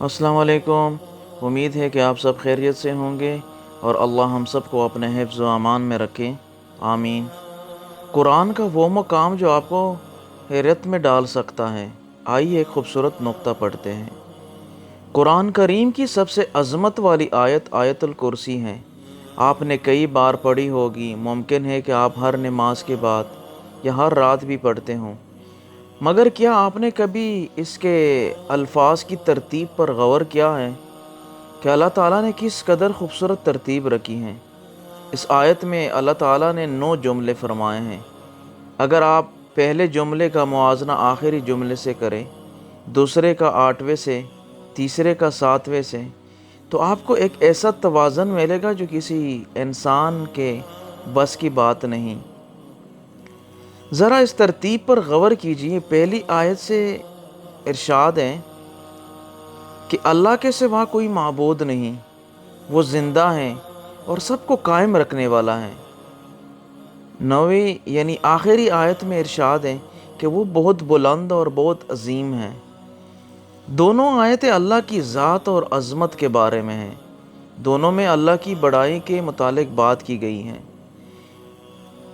السلام علیکم۔ امید ہے کہ آپ سب خیریت سے ہوں گے اور اللہ ہم سب کو اپنے حفظ و امان میں رکھے، آمین۔ قرآن کا وہ مقام جو آپ کو حیرت میں ڈال سکتا ہے۔ آئیے ایک خوبصورت نقطہ پڑھتے ہیں۔ قرآن کریم کی سب سے عظمت والی آیت آیت الکرسی ہے۔ آپ نے کئی بار پڑھی ہوگی، ممکن ہے کہ آپ ہر نماز کے بعد یا ہر رات بھی پڑھتے ہوں، مگر کیا آپ نے کبھی اس کے الفاظ کی ترتیب پر غور کیا ہے کہ اللہ تعالیٰ نے کس قدر خوبصورت ترتیب رکھی ہیں؟ اس آیت میں اللہ تعالیٰ نے 9 جملے فرمائے ہیں۔ اگر آپ پہلے جملے کا موازنہ آخری جملے سے کریں، دوسرے کا 8ویں سے، تیسرے کا 7ویں سے، تو آپ کو ایک ایسا توازن ملے گا جو کسی انسان کے بس کی بات نہیں۔ ذرا اس ترتیب پر غور کیجیے۔ پہلی آیت سے ارشاد ہے کہ اللہ کے سوا کوئی معبود نہیں، وہ زندہ ہیں اور سب کو قائم رکھنے والا ہے۔ 9ویں یعنی آخری آیت میں ارشاد ہے کہ وہ بہت بلند اور بہت عظیم ہے۔ دونوں آیتیں اللہ کی ذات اور عظمت کے بارے میں ہیں۔ دونوں میں اللہ کی بڑائی کے متعلق بات کی گئی ہے۔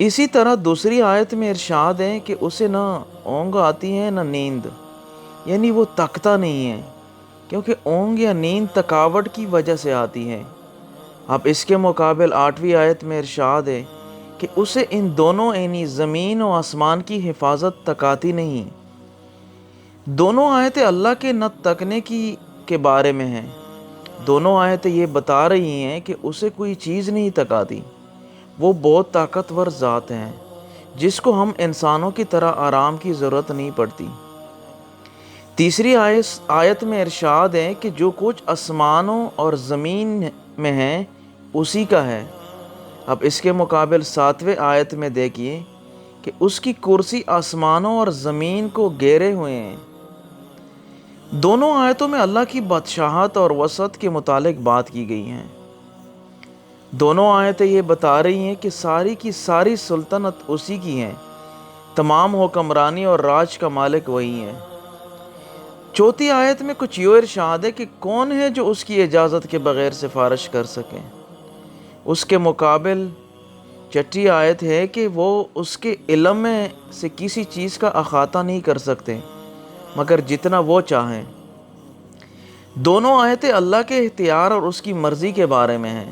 اسی طرح دوسری آیت میں ارشاد ہے کہ اسے نہ اونگ آتی ہے نہ نیند، یعنی وہ تھکتا نہیں ہے، کیونکہ اونگ یا نیند تھکاوٹ کی وجہ سے آتی ہے۔ اب اس کے مقابل 8ویں آیت میں ارشاد ہے کہ اسے ان دونوں یعنی زمین و آسمان کی حفاظت تھکاتی نہیں۔ دونوں آیتیں اللہ کے نہ تھکنے کے بارے میں ہیں۔ دونوں آیتیں یہ بتا رہی ہیں کہ اسے کوئی چیز نہیں تھکاتی۔ وہ بہت طاقتور ذات ہیں جس کو ہم انسانوں کی طرح آرام کی ضرورت نہیں پڑتی۔ تیسری آیت میں ارشاد ہے کہ جو کچھ آسمانوں اور زمین میں ہے اسی کا ہے۔ اب اس کے مقابل 7ویں آیت میں دیکھیے کہ اس کی کرسی آسمانوں اور زمین کو گھیرے ہوئے ہیں۔ دونوں آیتوں میں اللہ کی بادشاہت اور وسعت کے متعلق بات کی گئی ہے۔ دونوں آیتیں یہ بتا رہی ہیں کہ ساری کی ساری سلطنت اسی کی ہے، تمام حکمرانی اور راج کا مالک وہی ہے۔ چوتھی آیت میں کچھ یوں ارشاد ہے کہ کون ہے جو اس کی اجازت کے بغیر سفارش کر سکے۔ اس کے مقابل چھٹی آیت ہے کہ وہ اس کے علم میں سے کسی چیز کا احاطہ نہیں کر سکتے مگر جتنا وہ چاہیں۔ دونوں آیتیں اللہ کے اختیار اور اس کی مرضی کے بارے میں ہیں۔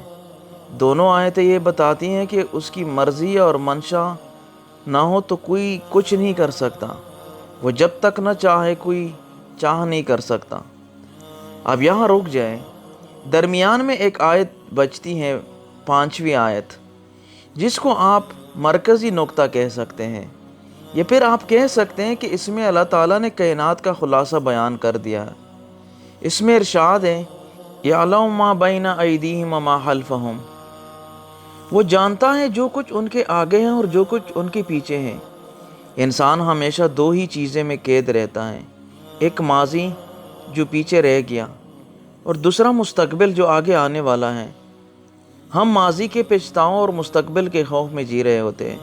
دونوں آیتیں یہ بتاتی ہیں کہ اس کی مرضی اور منشا نہ ہو تو کوئی کچھ نہیں کر سکتا۔ وہ جب تک نہ چاہے کوئی چاہ نہیں کر سکتا۔ اب یہاں رک جائیں۔ درمیان میں ایک آیت بچتی ہے، 5ویں آیت، جس کو آپ مرکزی نقطہ کہہ سکتے ہیں، یا پھر آپ کہہ سکتے ہیں کہ اس میں اللہ تعالیٰ نے کائنات کا خلاصہ بیان کر دیا ہے۔ اس میں ارشاد ہے یعلم ما بین ایدیہم وما خلفہم، وہ جانتا ہے جو کچھ ان کے آگے ہیں اور جو کچھ ان کے پیچھے ہیں۔ انسان ہمیشہ 2 ہی چیزیں میں قید رہتا ہے، ایک ماضی جو پیچھے رہ گیا اور دوسرا مستقبل جو آگے آنے والا ہے۔ ہم ماضی کے پچھتاؤں اور مستقبل کے خوف میں جی رہے ہوتے ہیں۔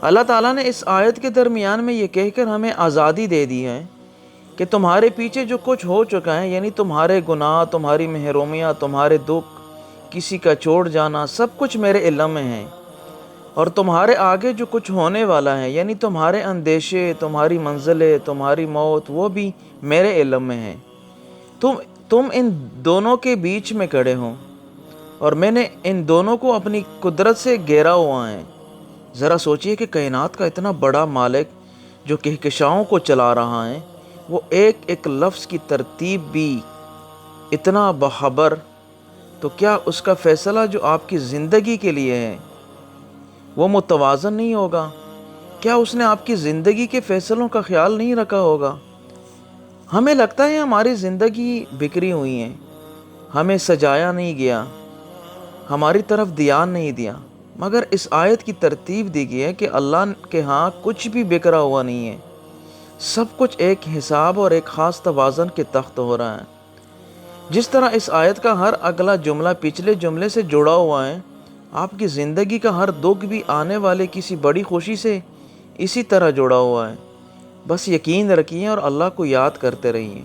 اللہ تعالیٰ نے اس آیت کے درمیان میں یہ کہہ کر ہمیں آزادی دے دی ہے کہ تمہارے پیچھے جو کچھ ہو چکا ہے، یعنی تمہارے گناہ، تمہاری محرومیاں، تمہارے دکھ، کسی کا چھوڑ جانا، سب کچھ میرے علم میں ہے، اور تمہارے آگے جو کچھ ہونے والا ہے، یعنی تمہارے اندیشے، تمہاری منزلیں، تمہاری موت، وہ بھی میرے علم میں ہے۔ تم ان دونوں کے بیچ میں کھڑے ہو اور میں نے ان دونوں کو اپنی قدرت سے گھیرا ہوا ہے۔ ذرا سوچئے کہ کائنات کا اتنا بڑا مالک جو کہکشاؤں کو چلا رہا ہے، وہ ایک ایک لفظ کی ترتیب بھی اتنا باخبر، تو کیا اس کا فیصلہ جو آپ کی زندگی کے لیے ہے وہ متوازن نہیں ہوگا؟ کیا اس نے آپ کی زندگی کے فیصلوں کا خیال نہیں رکھا ہوگا؟ ہمیں لگتا ہے ہماری زندگی بکھری ہوئی ہے، ہمیں سجایا نہیں گیا، ہماری طرف دھیان نہیں دیا، مگر اس آیت کی ترتیب دی گئی ہے کہ اللہ کے ہاں کچھ بھی بکھرا ہوا نہیں ہے، سب کچھ ایک حساب اور ایک خاص توازن کے تحت ہو رہا ہے۔ جس طرح اس آیت کا ہر اگلا جملہ پچھلے جملے سے جڑا ہوا ہے، آپ کی زندگی کا ہر دکھ بھی آنے والے کسی بڑی خوشی سے اسی طرح جڑا ہوا ہے۔ بس یقین رکھیے اور اللہ کو یاد کرتے رہیے۔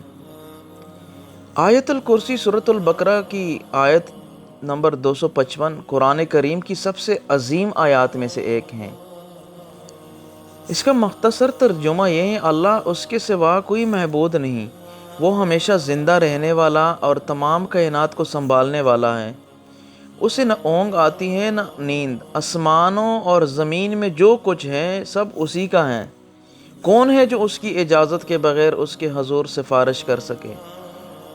آیت الکرسی سورۃ البقرہ کی آیت نمبر 255 قرآن کریم کی سب سے عظیم آیات میں سے ایک ہیں۔ اس کا مختصر ترجمہ یہ ہے، اللہ اس کے سوا کوئی معبود نہیں، وہ ہمیشہ زندہ رہنے والا اور تمام کائنات کو سنبھالنے والا ہے۔ اسے نہ اونگ آتی ہے نہ نیند، آسمانوں اور زمین میں جو کچھ ہے سب اسی کا ہے۔ کون ہے جو اس کی اجازت کے بغیر اس کے حضور سفارش کر سکے؟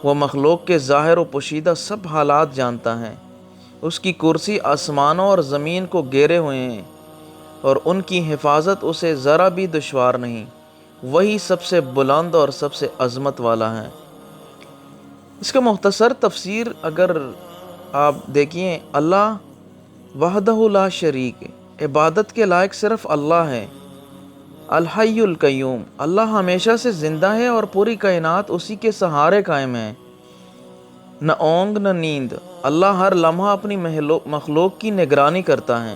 وہ مخلوق کے ظاہر و پوشیدہ سب حالات جانتا ہے۔ اس کی کرسی آسمانوں اور زمین کو گھیرے ہوئے ہیں اور ان کی حفاظت اسے ذرا بھی دشوار نہیں۔ وہی سب سے بلند اور سب سے عظمت والا ہے۔ اس کا مختصر تفسیر اگر آپ دیکھیں، اللہ وحدہ لا شریک، عبادت کے لائق صرف اللہ ہے۔ الحی القیوم، اللہ ہمیشہ سے زندہ ہے اور پوری کائنات اسی کے سہارے قائم ہے۔ نہ اونگ نہ نیند، اللہ ہر لمحہ اپنی مخلوق کی نگرانی کرتا ہے۔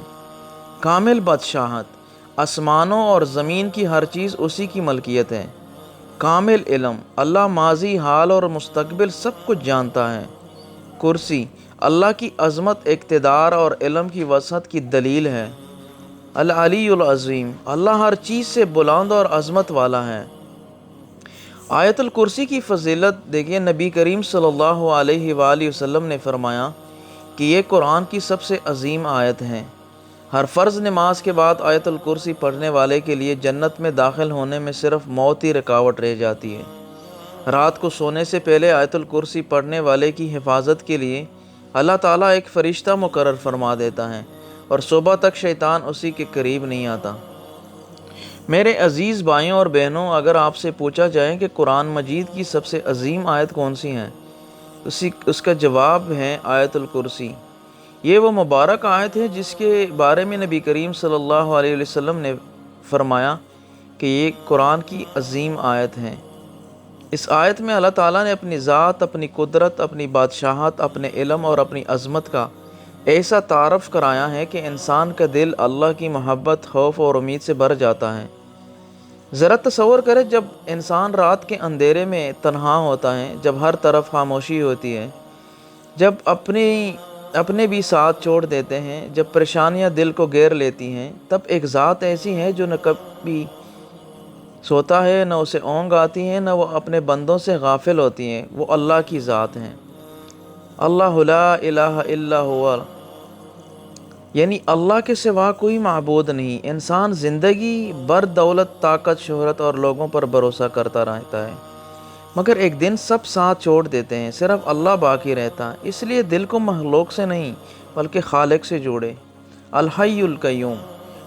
کامل بادشاہت، آسمانوں اور زمین کی ہر چیز اسی کی ملکیت ہے۔ کامل علم، اللہ ماضی، حال اور مستقبل سب کچھ جانتا ہے۔ کرسی، اللہ کی عظمت، اقتدار اور علم کی وسعت کی دلیل ہے۔ العلی العظیم، اللہ ہر چیز سے بلند اور عظمت والا ہے۔ آیت الکرسی کی فضیلت دیکھیں، نبی کریم صلی اللہ علیہ وآلہ وسلم نے فرمایا کہ یہ قرآن کی سب سے عظیم آیت ہے۔ ہر فرض نماز کے بعد آیت الکرسی پڑھنے والے کے لیے جنت میں داخل ہونے میں صرف موت ہی رکاوٹ رہ جاتی ہے۔ رات کو سونے سے پہلے آیت الکرسی پڑھنے والے کی حفاظت کے لیے اللہ تعالیٰ ایک فرشتہ مقرر فرما دیتا ہے اور صبح تک شیطان اسی کے قریب نہیں آتا۔ میرے عزیز بھائیوں اور بہنوں، اگر آپ سے پوچھا جائے کہ قرآن مجید کی سب سے عظیم آیت کون سی ہے، اس کا جواب ہے آیت الکرسی۔ یہ وہ مبارک آیت ہے جس کے بارے میں نبی کریم صلی اللہ علیہ وسلم نے فرمایا کہ یہ قرآن کی عظیم آیت ہے۔ اس آیت میں اللہ تعالیٰ نے اپنی ذات، اپنی قدرت، اپنی بادشاہت، اپنے علم اور اپنی عظمت کا ایسا تعارف کرایا ہے کہ انسان کا دل اللہ کی محبت، خوف اور امید سے بھر جاتا ہے۔ ذرا تصور کرے، جب انسان رات کے اندھیرے میں تنہا ہوتا ہے، جب ہر طرف خاموشی ہوتی ہے، جب اپنے بھی ساتھ چھوڑ دیتے ہیں، جب پریشانیاں دل کو گھیر لیتی ہیں، تب ایک ذات ایسی ہے جو نہ کبھی سوتا ہے، نہ اسے اونگ آتی ہے، نہ وہ اپنے بندوں سے غافل ہوتی ہیں۔ وہ اللہ کی ذات ہیں۔ اللہ لا الہ الا ہوا، یعنی اللہ کے سوا کوئی معبود نہیں۔ انسان زندگی بھر دولت، طاقت، شہرت اور لوگوں پر بھروسہ کرتا رہتا ہے، مگر ایک دن سب ساتھ چھوڑ دیتے ہیں، صرف اللہ باقی رہتا ہے۔ اس لیے دل کو مخلوق سے نہیں بلکہ خالق سے جوڑے۔ الحی القیوم،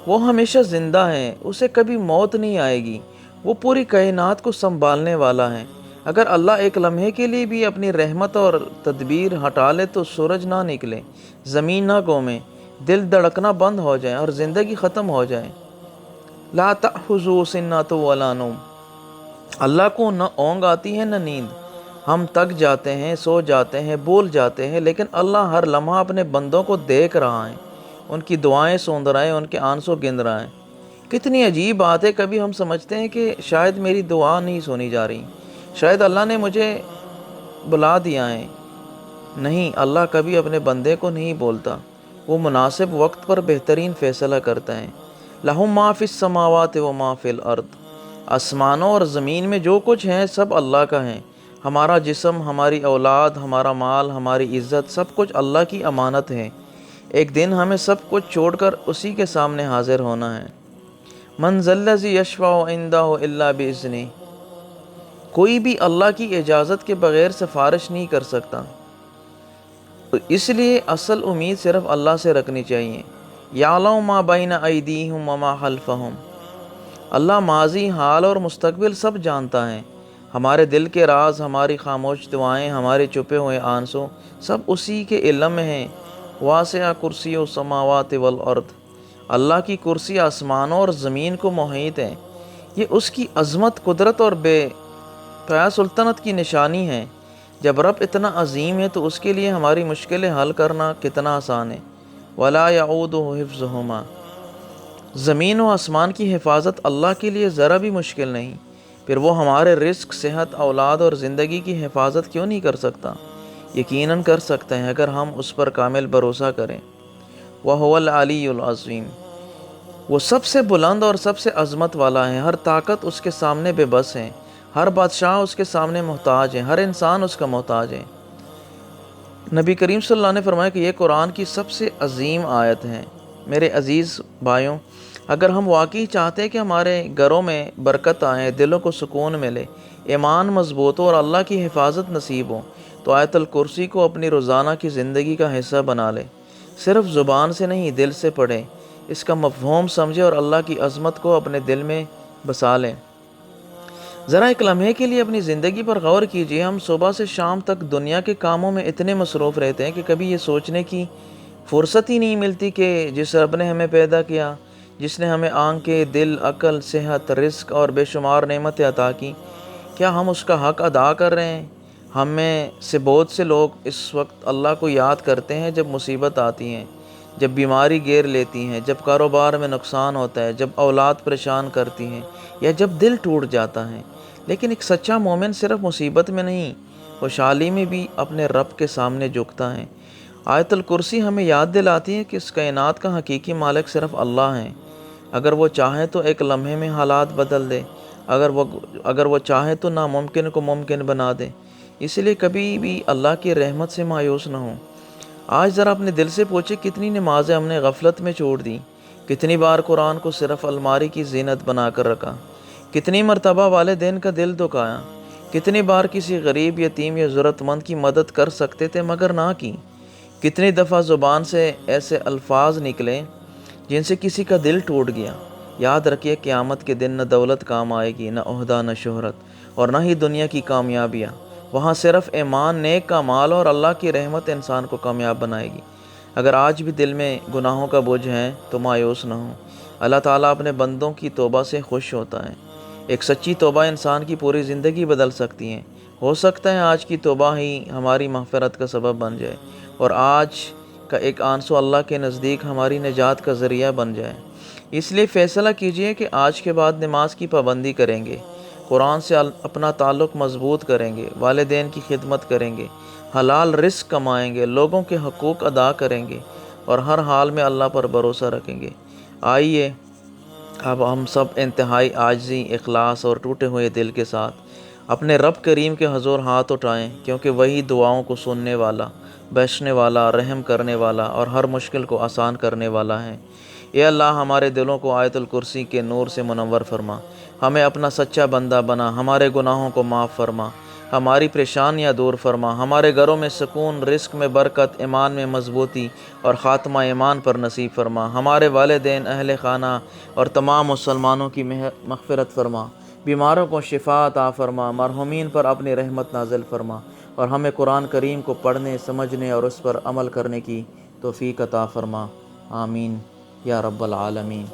وہ ہمیشہ زندہ ہے، اسے کبھی موت نہیں آئے گی، وہ پوری کائنات کو سنبھالنے والا ہے۔ اگر اللہ ایک لمحے کے لیے بھی اپنی رحمت اور تدبیر ہٹا لے تو سورج نہ نکلے، زمین نہ گھومے، دل دھڑکنا بند ہو جائے اور زندگی ختم ہو جائے۔ لا تأخذہ سنۃ ولا نوم، اللہ کو نہ اونگ آتی ہے نہ نیند۔ ہم تک جاتے ہیں، سو جاتے ہیں، بول جاتے ہیں، لیکن اللہ ہر لمحہ اپنے بندوں کو دیکھ رہا ہے، ان کی دعائیں سن رہا ہے، ان کے آنسو گن رہا ہے۔ کتنی عجیب بات ہے، کبھی ہم سمجھتے ہیں کہ شاید میری دعا نہیں سنی جا رہی، شاید اللہ نے مجھے بلا دیا ہے۔ نہیں، اللہ کبھی اپنے بندے کو نہیں بولتا، وہ مناسب وقت پر بہترین فیصلہ کرتا ہے۔ لَهُ مَا فِي السَّمَاوَاتِ وَمَا فِي الْأَرْضِ، آسمانوں اور زمین میں جو کچھ ہے سب اللہ کا ہے۔ ہمارا جسم، ہماری اولاد، ہمارا مال، ہماری عزت، سب کچھ اللہ کی امانت ہے۔ ایک دن ہمیں سب کچھ چھوڑ کر اسی کے سامنے حاضر ہونا ہے۔ مَنْ ذَا الَّذِي يَشْفَعُ عِنْدَهُ إِلَّا بِإِذْنِهِ، کوئی بھی اللہ کی اجازت کے بغیر سفارش نہیں کر سکتا۔ تو اس لیے اصل امید صرف اللہ سے رکھنی چاہیے۔ یعلم ما بین ایدیہم وما خلفہم، اللہ ماضی، حال اور مستقبل سب جانتا ہے۔ ہمارے دل کے راز، ہماری خاموش دعائیں، ہمارے چھپے ہوئے آنسو، سب اسی کے علم میں ہیں۔ واسع کرسی السماوات والارض، اللہ کی کرسی آسمانوں اور زمین کو محیط ہے۔ یہ اس کی عظمت، قدرت اور بے پایا سلطنت کی نشانی ہے۔ جب رب اتنا عظیم ہے تو اس کے لیے ہماری مشکلیں حل کرنا کتنا آسان ہے۔ ولا یعودہ حفظہما، زمین و آسمان کی حفاظت اللہ کے لیے ذرا بھی مشکل نہیں۔ پھر وہ ہمارے رزق، صحت، اولاد اور زندگی کی حفاظت کیوں نہیں کر سکتا؟ یقیناً کر سکتا ہے اگر ہم اس پر کامل بھروسہ کریں۔ وَهُوَ الْعَلِيُّ الْعَظِيمُ، وہ سب سے بلند اور سب سے عظمت والا ہے، ہر طاقت اس کے سامنے بے بس ہے، ہر بادشاہ اس کے سامنے محتاج ہے، ہر انسان اس کا محتاج ہے۔ نبی کریم صلی اللہ علیہ وسلم نے فرمایا کہ یہ قرآن کی سب سے عظیم آیت ہے۔ میرے عزیز بھائیوں، اگر ہم واقعی چاہتے ہیں کہ ہمارے گھروں میں برکت آئے، دلوں کو سکون ملے، ایمان مضبوط ہو اور اللہ کی حفاظت نصیب ہو، تو آیت الکرسی کو اپنی روزانہ کی زندگی کا حصہ بنا لے۔ صرف زبان سے نہیں، دل سے پڑھیں، اس کا مفہوم سمجھیں اور اللہ کی عظمت کو اپنے دل میں بسا لیں۔ ذرا ایک لمحے کے لیے اپنی زندگی پر غور کیجیے۔ ہم صبح سے شام تک دنیا کے کاموں میں اتنے مصروف رہتے ہیں کہ کبھی یہ سوچنے کی فرصت ہی نہیں ملتی کہ جس رب نے ہمیں پیدا کیا، جس نے ہمیں آنکھیں، دل، عقل، صحت، رزق اور بے شمار نعمتیں عطا کی، کیا ہم اس کا حق ادا کر رہے ہیں؟ ہم میں سے بہت سے لوگ اس وقت اللہ کو یاد کرتے ہیں جب مصیبت آتی ہیں، جب بیماری گھیر لیتی ہیں، جب کاروبار میں نقصان ہوتا ہے، جب اولاد پریشان کرتی ہیں یا جب دل ٹوٹ جاتا ہے۔ لیکن ایک سچا مومن صرف مصیبت میں نہیں، خوشحالی میں بھی اپنے رب کے سامنے جھکتا ہے۔ آیت الکرسی ہمیں یاد دلاتی ہے کہ اس کائنات کا حقیقی مالک صرف اللہ ہے۔ اگر وہ چاہے تو ایک لمحے میں حالات بدل دے، اگر وہ چاہے تو ناممکن کو ممکن بنا دے۔ اس لیے کبھی بھی اللہ کی رحمت سے مایوس نہ ہوں۔ آج ذرا اپنے دل سے پوچھیں، کتنی نمازیں ہم نے غفلت میں چھوڑ دیں، کتنی بار قرآن کو صرف الماری کی زینت بنا کر رکھا، کتنی مرتبہ والدین کا دل دکھایا، کتنی بار کسی غریب، یتیم یا ضرورت مند کی مدد کر سکتے تھے مگر نہ کی، کتنی دفعہ زبان سے ایسے الفاظ نکلے جن سے کسی کا دل ٹوٹ گیا۔ یاد رکھیے، قیامت کے دن نہ دولت کام آئے گی، نہ عہدہ، نہ شہرت، اور نہ ہی دنیا کی کامیابیاں۔ وہاں صرف ایمان، نیک اعمال اور اللہ کی رحمت انسان کو کامیاب بنائے گی۔ اگر آج بھی دل میں گناہوں کا بوجھ ہے تو مایوس نہ ہوں۔ اللہ تعالیٰ اپنے بندوں کی توبہ سے خوش ہوتا ہے۔ ایک سچی توبہ انسان کی پوری زندگی بدل سکتی ہے۔ ہو سکتا ہے آج کی توبہ ہی ہماری مغفرت کا سبب بن جائے، اور آج کا ایک آنسو اللہ کے نزدیک ہماری نجات کا ذریعہ بن جائے۔ اس لیے فیصلہ کیجئے کہ آج کے بعد نماز کی پابندی کریں گے، قرآن سے اپنا تعلق مضبوط کریں گے، والدین کی خدمت کریں گے، حلال رزق کمائیں گے، لوگوں کے حقوق ادا کریں گے، اور ہر حال میں اللہ پر بھروسہ رکھیں گے۔ آئیے اب ہم سب انتہائی عاجزی، اخلاص اور ٹوٹے ہوئے دل کے ساتھ اپنے رب کریم کے حضور ہاتھ اٹھائیں، کیونکہ وہی دعاؤں کو سننے والا، بخشنے والا، رحم کرنے والا اور ہر مشکل کو آسان کرنے والا ہے۔ اے اللہ، ہمارے دلوں کو آیت الکرسی کے نور سے منور فرما، ہمیں اپنا سچا بندہ بنا، ہمارے گناہوں کو معاف فرما، ہماری پریشانیاں دور فرما، ہمارے گھروں میں سکون، رزق میں برکت، ایمان میں مضبوطی اور خاتمہ ایمان پر نصیب فرما، ہمارے والدین، اہل خانہ اور تمام مسلمانوں کی مغفرت فرما، بیماروں کو شفا عطا فرما، مرحومین پر اپنی رحمت نازل فرما، اور ہمیں قرآن کریم کو پڑھنے، سمجھنے اور اس پر عمل کرنے کی توفیق عطا فرما۔ آمین یا رب العالمین۔